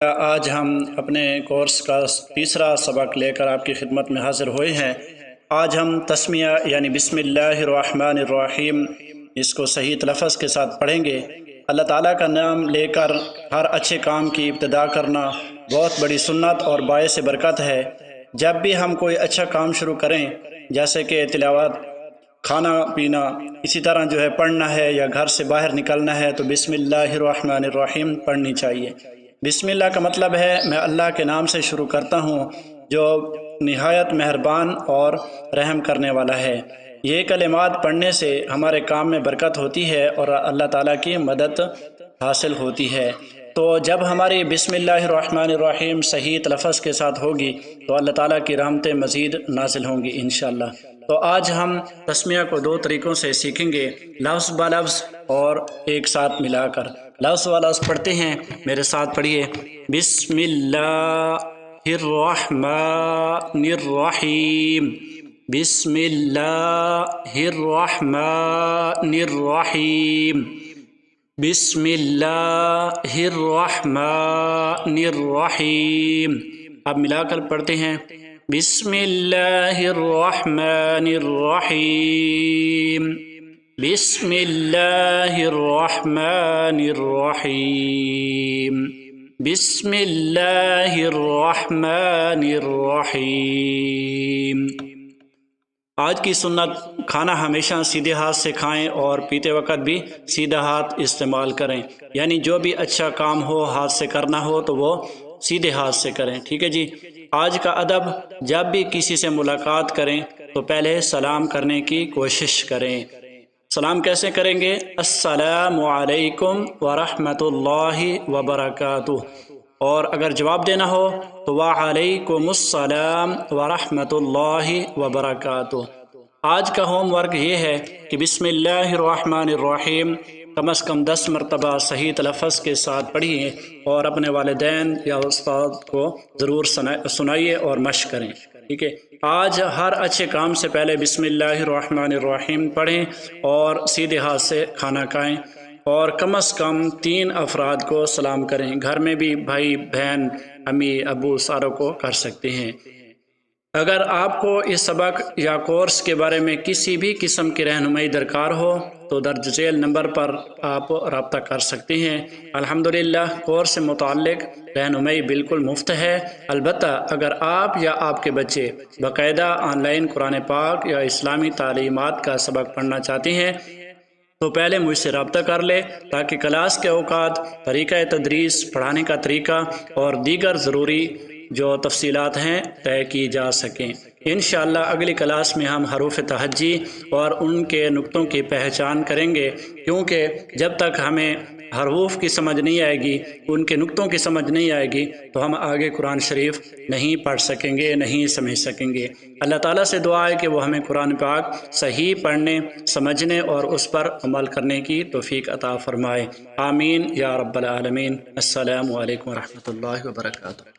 آج ہم اپنے کورس کا تیسرا سبق لے کر آپ کی خدمت میں حاضر ہوئے ہیں۔ آج ہم تسمیہ یعنی بسم اللہ الرحمن الرحیم اس کو صحیح تلفظ کے ساتھ پڑھیں گے۔ اللہ تعالیٰ کا نام لے کر ہر اچھے کام کی ابتدا کرنا بہت بڑی سنت اور باعث برکت ہے۔ جب بھی ہم کوئی اچھا کام شروع کریں، جیسے کہ تلاوت، کھانا پینا، اسی طرح پڑھنا ہے یا گھر سے باہر نکلنا ہے، تو بسم اللہ الرحمن الرحیم پڑھنی چاہیے۔ بسم اللہ کا مطلب ہے میں اللہ کے نام سے شروع کرتا ہوں جو نہایت مہربان اور رحم کرنے والا ہے۔ یہ کلمات پڑھنے سے ہمارے کام میں برکت ہوتی ہے اور اللہ تعالیٰ کی مدد حاصل ہوتی ہے۔ تو جب ہماری بسم اللہ الرحمن الرحیم صحیح تلفظ کے ساتھ ہوگی تو اللہ تعالیٰ کی رحمتیں مزید نازل ہوں گی انشاءاللہ۔ تو آج ہم تسمیہ کو دو طریقوں سے سیکھیں گے، لفظ با لفظ اور ایک ساتھ ملا کر۔ لفظ با لفظ پڑھتے ہیں، میرے ساتھ پڑھیے۔ بسم اللہ الرحمن الرحیم، بسم اللہ الرحمن الرحیم، بسم اللہ الرحمن الرحیم۔ اب ملا کر پڑھتے ہیں، بسم اللہ الرحمن الرحیم، بسم اللہ الرحمن الرحیم، بسم اللہ الرحمن الرحیم۔ آج کی سنت، کھانا ہمیشہ سیدھے ہاتھ سے کھائیں اور پیتے وقت بھی سیدھا ہاتھ استعمال کریں، یعنی جو بھی اچھا کام ہو ہاتھ سے کرنا ہو تو وہ سیدھے ہاتھ سے کریں، ٹھیک ہے جی۔ آج کا ادب، جب بھی کسی سے ملاقات کریں تو پہلے سلام کرنے کی کوشش کریں۔ سلام کیسے کریں گے؟ السلام علیکم ورحمۃ اللہ وبرکاتہ، اور اگر جواب دینا ہو تو وعلیکم السلام ورحمۃ اللہ وبرکاتہ۔ آج کا ہوم ورک یہ ہے کہ بسم اللہ الرحمن الرحیم کم از کم 10 مرتبہ صحیح تلفظ کے ساتھ پڑھیے اور اپنے والدین یا استاد کو ضرور سنائیے اور مشق کریں، ٹھیک ہے۔ آج ہر اچھے کام سے پہلے بسم اللہ الرحمن الرحیم پڑھیں اور سیدھے ہاتھ سے کھانا کھائیں، اور کم از کم 3 افراد کو سلام کریں۔ گھر میں بھی بھائی بہن امی ابو ساروں کو کر سکتے ہیں۔ اگر آپ کو اس سبق یا کورس کے بارے میں کسی بھی قسم کی رہنمائی درکار ہو تو درج ذیل نمبر پر آپ رابطہ کر سکتے ہیں۔ الحمدللہ کورس سے متعلق رہنمائی بالکل مفت ہے، البتہ اگر آپ یا آپ کے بچے باقاعدہ آن لائن قرآن پاک یا اسلامی تعلیمات کا سبق پڑھنا چاہتے ہیں تو پہلے مجھ سے رابطہ کر لے تاکہ کلاس کے اوقات، طریقہ تدریس، پڑھانے کا طریقہ اور دیگر ضروری جو تفصیلات ہیں طے کی جا سکیں۔ انشاءاللہ اگلی کلاس میں ہم حروف تہجی اور ان کے نقطوں کی پہچان کریں گے، کیونکہ جب تک ہمیں حروف کی سمجھ نہیں آئے گی، ان کے نقطوں کی سمجھ نہیں آئے گی تو ہم آگے قرآن شریف نہیں پڑھ سکیں گے، نہیں سمجھ سکیں گے۔ اللہ تعالیٰ سے دعا ہے کہ وہ ہمیں قرآن پاک صحیح پڑھنے، سمجھنے اور اس پر عمل کرنے کی توفیق عطا فرمائے۔ آمین یا رب العالمین۔ السلام علیکم ورحمۃ اللہ وبرکاتہ۔